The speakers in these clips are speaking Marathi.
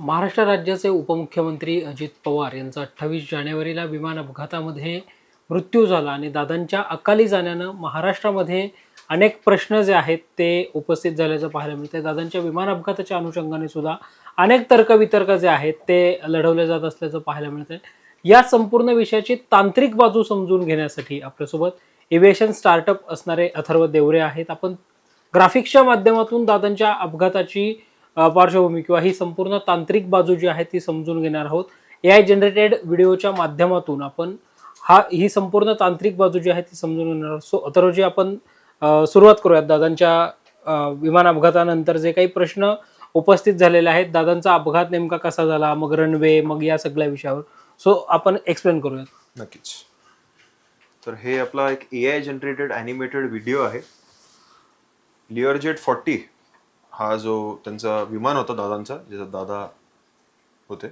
महाराष्ट्र राज्याचे उपमुख्यमंत्री अजित पवार यांचा 28 जानेवारीला विमान अपघातामध्ये मृत्यू झाला आणि दादांच्या अकाली जाण्यानं महाराष्ट्रामध्ये अनेक प्रश्न जे आहेत ते उपस्थित झाल्याचं पाहायला मिळतं. दादांच्या विमान अपघाताच्या अनुषंगाने सुद्धा अनेक तर्कवितर्क जे आहेत ते लढवले जात असल्याचं पाहायला मिळतंय. या संपूर्ण विषयाची तांत्रिक बाजू समजून घेण्यासाठी आपल्यासोबत एव्हिएशन स्टार्टअप असणारे अथर्व देवरे आहेत. आपण ग्राफिक्सच्या माध्यमातून दादांच्या अपघाताची पार्श्वभूमी किंवा ही संपूर्ण तांत्रिक बाजू जी आहे ती समजून घेणार आहोत. AI जनरेटेड व्हिडिओच्या माध्यमातून आपण ही संपूर्ण तांत्रिक बाजू जी आहे ती समजून घेणार आहोत. सो अथर्वजी, आपण सुरुवात करूयात. दादांच्या विमान अपघातानंतर जे काही प्रश्न उपस्थित झालेले आहेत, दादांचा अपघात नेमका कसा झाला, मग रनवे, मग या सगळ्या विषयावर सो आपण एक्सप्लेन करूयात. नक्कीच. तर हे आपला एक AI जनरेटेड ॲनिमेटेड व्हिडिओ आहे. लिअरजेट 40 हा जो त्यांचा विमान होता दादांचा, ज्याचा दादा होते,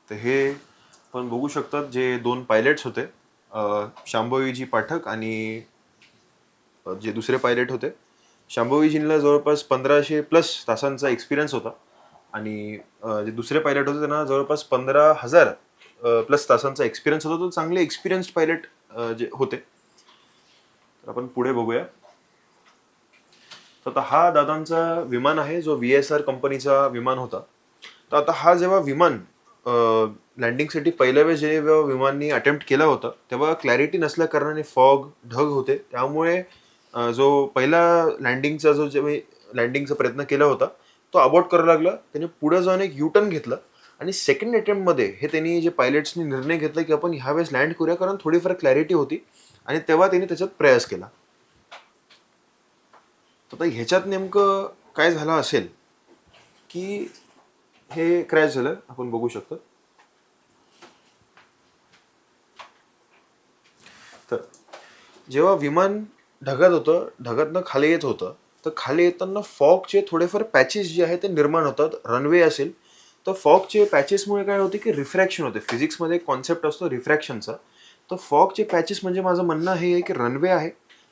तर हे पण बघू शकतात जे दोन पायलट्स होते, शांभवीजी पाठक आणि जे दुसरे पायलट होते. शांभवीजींना जवळपास 1500+ तासांचा एक्सपिरियन्स होता आणि जे दुसरे पायलट होते त्यांना जवळपास 15,000+ तासांचा एक्सपिरियन्स होता. तो चांगले एक्सपिरियन्स्ड पायलट जे होते. तर आपण पुढे बघूया. तर आता हा दादांचा विमान आहे जो VSR कंपनीचा विमान होता. तर आता हा जेव्हा विमान लँडिंगसाठी पहिल्या वेळेस जेव्हा विमाननी अटेम्प्ट केला होता तेव्हा क्लॅरिटी नसल्या कारणाने फॉग, ढग होते. त्यामुळे जो पहिला लँडिंगचा लँडिंगचा प्रयत्न केला होता तो अबॉर्ट करावा लागला. त्याने पुढे जाऊन एक U-टर्न घेतला आणि सेकंड अटेम्प्टमध्ये हे त्यांनी जे पायलट्सनी निर्णय घेतला की आपण ह्यावेळेस लँड करूया, कारण थोडीफार क्लॅरिटी होती आणि तेव्हा त्यांनी त्याच्यात प्रयास केला. तर ह्याच्यात नेमकं काय झालं असेल की हे क्रॅश झालं, आपण बघू शकतो. तर जेव्हा विमान ढगात होतं, ढगातनं खाली येत होतं, तर खाली येताना फॉगचे थोडेफार पॅचेस जे आहेत ते निर्माण होतात. रनवे असेल तर फॉगचे पॅचेसमुळे काय होते की रिफ्रॅक्शन होते. फिजिक्समध्ये एक कॉन्सेप्ट असतो रिफ्रॅक्शनचा. तर फॉगचे पॅचेस म्हणजे माझं म्हणणं हे आहे की रनवे आहे,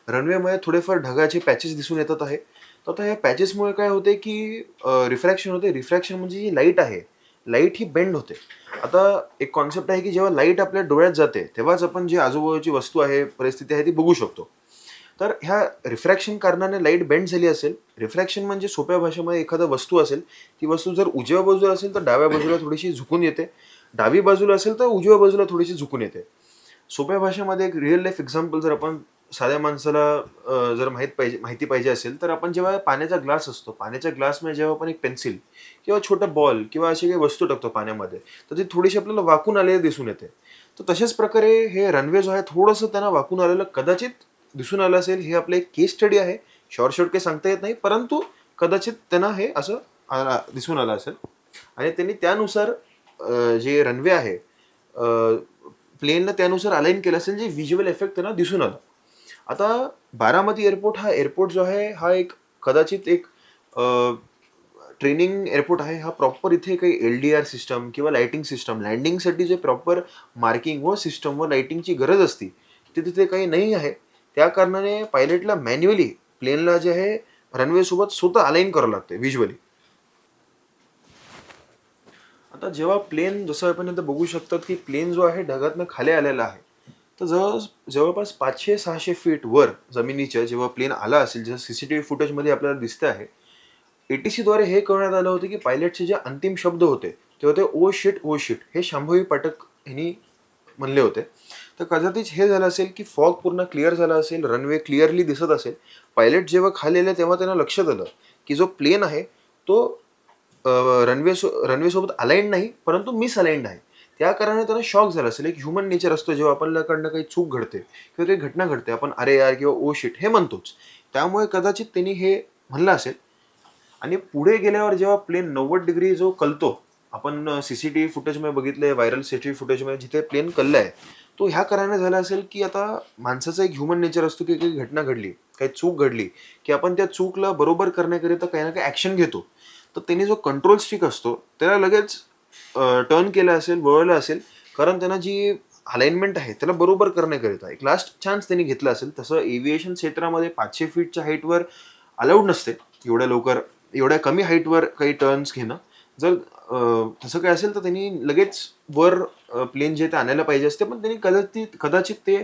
रनवेमध्ये थोडेफार ढगाचे पॅचेस दिसून येतात आहे. तर आता ह्या पॅचेसमुळे काय होते की रिफ्रॅक्शन होते. रिफ्रॅक्शन म्हणजे जी लाईट आहे, लाईट ही बेंड होते. आता एक कॉन्सेप्ट आहे की जेव्हा लाईट आपल्या डोळ्यात जाते तेव्हाच आपण जी आजूबाजूची वस्तू आहे, परिस्थिती आहे ती बघू शकतो. तर ह्या रिफ्रॅक्शन कारणाने लाईट बेंड झाली असेल. रिफ्रॅक्शन म्हणजे सोप्या भाषेमध्ये एखादा वस्तू असेल, ती वस्तू जर उजव्या बाजूला असेल तर डाव्या बाजूला थोडीशी झुकून येते, डावी बाजूला असेल तर उजव्या बाजूला थोडीशी झुकून येते. सोप्या भाषेमध्ये एक रिअल लाईफ एक्झाम्पल जर आपण साध्या माणसाला जर माहिती पाहिजे असेल तर आपण जेव्हा पाण्याचा ग्लास असतो, पाण्याच्या ग्लासमध्ये जेव्हा आपण एक पेन्सिल किंवा छोटा बॉल किंवा अशी काही वस्तू टाकतो पाण्यामध्ये, तर ती थोडीशी आपल्याला वाकून आलेली दिसून येते. तर तशाच प्रकारे हे रनवे जो आहे थोडंसं त्यांना वाकून आलेलं कदाचित दिसून आलं असेल. हे आपलं एक केस स्टडी आहे, शॉर्ट काही सांगता येत नाही, परंतु कदाचित त्यांना हे असं दिसून आलं असेल आणि त्यांनी त्यानुसार जे रनवे आहे प्लेनला त्यानुसार अलाइन केलं असेल, जे व्हिज्युअल इफेक्ट त्यांना दिसून आलं. आता बारामती एअरपोर्ट हा एअरपोर्ट जो आहे हा एक कदाचित एक ट्रेनिंग एअरपोर्ट आहे. हा प्रॉपर इथे काही LDR सिस्टम किंवा लाइटिंग सिस्टम, लँडिंगसाठी जे प्रॉपर मार्किंग व सिस्टम व लाइटिंगची गरज असती ते तिथे काही नाही आहे. त्या कारणाने पायलटला मॅन्युअली प्लेनला जे आहे रनवे सोबत स्वतः अलाइन करावं लागते व्हिज्युअली. आता जेव्हा प्लेन, जसं आपण आता बघू शकतात की प्लेन जो आहे ढगातनं खाली आलेला आहे, तर जवळपास 500-600 फीट वर जमिनीच्या जेव्हा प्लेन आला असेल, जसं CCTV फुटेजमध्ये आपल्याला दिसतं आहे, ATC द्वारे हे कळण्यात आलं होतं की पायलटचे जे अंतिम शब्द होते ते होते ओ शिट ओ शिट. हे शांभवी पाठक यांनी म्हणले होते. तर कदाचित हे झालं असेल की फॉग पूर्ण क्लिअर झाला असेल, रनवे क्लिअरली दिसत असेल. पायलट जेव्हा खाली आले तेव्हा त्यांना लक्षात आलं की जो प्लेन आहे तो रनवे सोबत अलाइंड नाही, परंतु मिसअलाइंड आहे. त्या कारणाने त्यांना शॉक झाला असेल. एक ह्युमन नेचर असतो, जेव्हा आपल्याकडनं काही चूक घडते किंवा काही घटना घडते, आपण अरे यार किंवा ओ शिट हे म्हणतोच. त्यामुळे कदाचित त्यांनी हे म्हणलं असेल. आणि पुढे गेल्यावर जेव्हा प्लेन 90 डिग्री जो कलतो, आपण CCTV फुटेजमध्ये बघितलंय, व्हायरल CCTV फुटेजमध्ये जिथे प्लेन कललाय, तो ह्या कारणाने झाला असेल की आता माणसाचा एक ह्युमन नेचर असतो की काही घटना घडली, काही चूक घडली की आपण त्या चूकला बरोबर करण्याकरिता काही ना काही ॲक्शन घेतो. तर त्यांनी जो कंट्रोल स्टिक असतो त्याला लगेच टर्न केला असेल, वळवलं असेल, कारण त्यांना जी अलाइनमेंट आहे त्याला बरोबर करण्याकरिता एक लास्ट चान्स त्यांनी घेतला असेल. तसं एव्हिएशन क्षेत्रामध्ये 500 फीटच्या हाईटवर अलाउड नसते एवढ्या कमी हाईटवर काही टर्न्स घेणं. जर तसं काय असेल तर त्यांनी लगेच वर प्लेन जे ते आणायला पाहिजे असते, पण त्यांनी कदाचित ते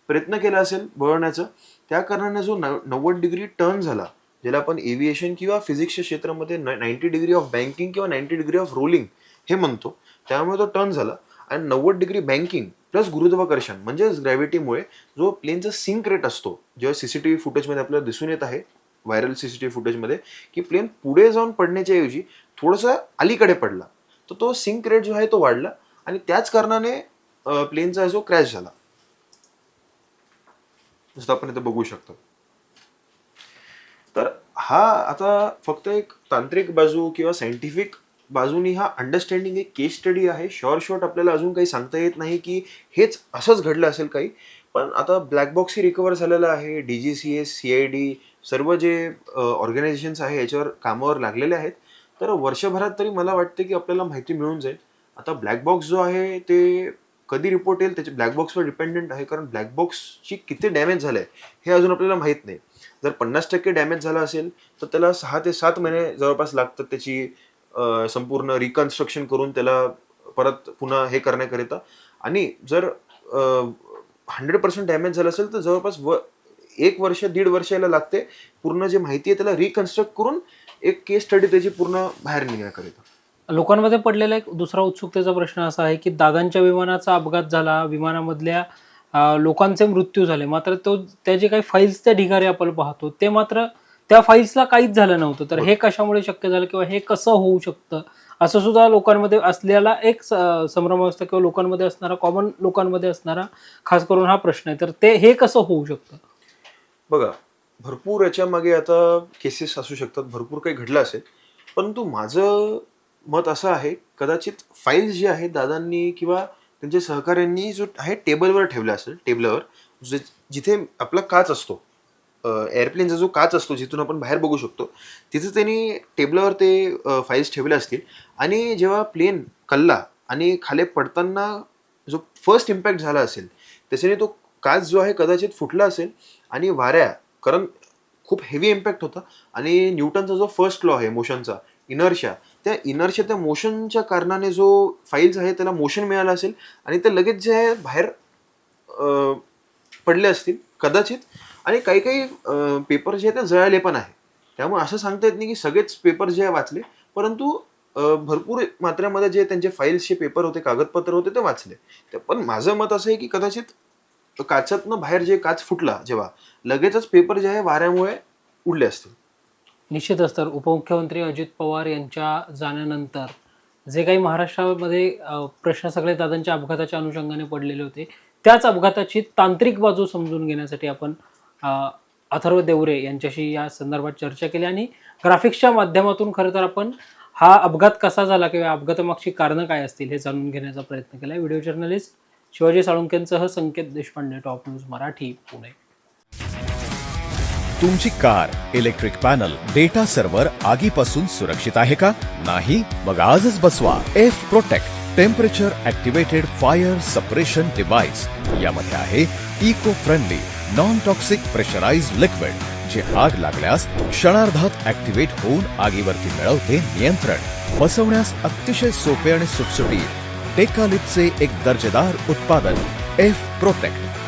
प्रयत्न केला असेल वळवण्याचा. त्या कारणाने जो 90 डिग्री टर्न झाला, ज्याला आपण एव्हिएशन किंवा फिजिक्सच्या क्षेत्रामध्ये 90 डिग्री ऑफ बँकिंग किंवा 90 डिग्री ऑफ रोलिंग हे म्हणतो, त्यामुळे तो टर्न झाला. आणि 90 डिग्री बँकिंग प्लस गुरुत्वाकर्षण म्हणजेच ग्रॅव्हिटीमुळे जो प्लेनचा सिंक रेट असतो, जेव्हा सीसीटीव्ही फुटेजमध्ये आपल्याला दिसून येत आहे, व्हायरल सीसीटीव्ही फुटेजमध्ये, की प्लेन पुढे जाऊन पडण्याच्या ऐवजी थोडंसं अलीकडे पडला, तर तो सिंक रेट जो आहे तो वाढला आणि त्याच कारणाने प्लेनचा जो क्रॅश झाला, जसं आपण इथे बघू शकतो. तर हा आता फक्त एक तांत्रिक बाजू किंवा सायंटिफिक बाजूनी हा अंडरस्टँडिंग एक केस स्टडी आहे. शॉर्ट आपल्याला अजून काही सांगता येत नाही की हेच असंच घडलं असेल काही, पण आता ब्लॅक बॉक्सही रिकवर झालेला आहे. DGCS, CID सर्व जे ऑर्गनायझेशन्स आहे याच्यावर कामावर लागलेले आहेत. तर वर्षभरात तरी मला वाटते की आपल्याला माहिती मिळून जाईल. आता ब्लॅक बॉक्स जो आहे ते कधी रिपोर्ट येईल त्याचे ब्लॅक बॉक्सवर डिपेंडेंट आहे, कारण ब्लॅक बॉक्सची किती डॅमेज झालं आहे हे अजून आपल्याला माहीत नाही. जर 50% डॅमेज झाला असेल तर त्याला 6 ते 7 महिने जवळपास लागतात त्याची संपूर्ण रिकन्स्ट्रक्शन करून त्याला परत पुन्हा हे करण्याकरिता. आणि जर 100% डॅमेज झालं असेल तर जवळपास 1 वर्ष 1.5 वर्ष याला लागते पूर्ण जे माहिती आहे त्याला रिकन्स्ट्रक्ट करून एक केस स्टडी त्याची पूर्ण बाहेर निघण्याकरिता. लोकांमध्ये पडलेला एक दुसरा उत्सुकतेचा प्रश्न असा आहे की दादांच्या विमानाचा अपघात झाला, विमानामधल्या लोकांचे मृत्यू झाले, मात्र त्या जे काही फाईल्सच्या ढिगारे आपण पाहतो ते मात्र त्या फाईल्सला काहीच झालं नव्हतं. तर हे कशामुळे शक्य झालं किंवा हे कसं होऊ शकतं, असं सुद्धा लोकांमध्ये असलेला एक संभ्रम असतं किंवा लोकांमध्ये असणारा, कॉमन लोकांमध्ये असणारा खास करून हा प्रश्न आहे. तर हे कसं होऊ शकतं? बघा, भरपूर याच्या मागे आता केसेस असू शकतात, भरपूर काही घडलं असेल, परंतु माझं मत असं आहे, कदाचित फाईल्स जे आहेत दादांनी किंवा त्यांच्या सहकाऱ्यांनी जो आहे टेबलवर ठेवला असेल, टेबलवर जिथे आपला काच असतो, एअरप्लेनचा जो काच असतो जिथून आपण बाहेर बघू शकतो, तिथे त्यांनी टेबलवर ते फाईल्स ठेवले असतील. आणि जेव्हा प्लेन कल्ला आणि खाली पडताना जो फर्स्ट इम्पॅक्ट झाला असेल त्याच्याने तो काच जो आहे कदाचित फुटला असेल. आणि कारण खूप हेवी इम्पॅक्ट होता आणि न्यूटनचा जो फर्स्ट लॉ आहे मोशनचा, इनर्शिया, त्या मोशनच्या कारणाने जो फाईल्स आहे त्याला मोशन मिळालं असेल आणि ते लगेच जे आहे बाहेर पडले असतील कदाचित. आणि काही पेपर जे आहेत ते जळाले पण आहे. त्यामुळे असं सांगता येत नाही की सगळेच पेपर जे आहे वाचले, परंतु भरपूर मात्रेमध्ये जे त्यांचे फाईल्सचे पेपर होते, कागदपत्र होते ते वाचले. पण माझं मत असं आहे की कदाचित काचातनं बाहेर जे काच फुटला जेव्हा, लगेचच पेपर जे आहे वाऱ्यामुळे उडले असतील. निश्चितच. तर उपमुख्यमंत्री अजित पवार यांच्या जाण्यानंतर जे काही महाराष्ट्रामध्ये प्रश्न सगळे दादांच्या अपघाताच्या अनुषंगाने पडलेले होते, त्याच अपघाताची तांत्रिक बाजू समजून घेण्यासाठी आपण अथर्व देवरे यांच्याशी या संदर्भात चर्चा केली आणि ग्राफिक्सच्या माध्यमातून खरं तर आपण हा अपघात कसा झाला किंवा अपघातामागची कारणं काय असतील हे जाणून घेण्याचा प्रयत्न केला. व्हिडिओ जर्नलिस्ट शिवाजी साळुंकेंसह संकेत देशपांडे, टॉप न्यूज मराठी, पुणे. तुमची car, electric panel, data server आगीपासून सुरक्षित आहे का? नाही? मग आजच बसवा F protect temperature activated fire suppression device. यामध्ये आहे eco friendly non toxic pressurized liquid, जे आग लागल्यास क्षणार्धात ऍक्टिव्हेट होऊन आगीवरती मिळवते नियंत्रण. बसवण्यास अतिशय सोपे आणि सुटसुटीत. टेकालिपचे एक दर्जेदार उत्पादन एफ प्रोटेक्ट.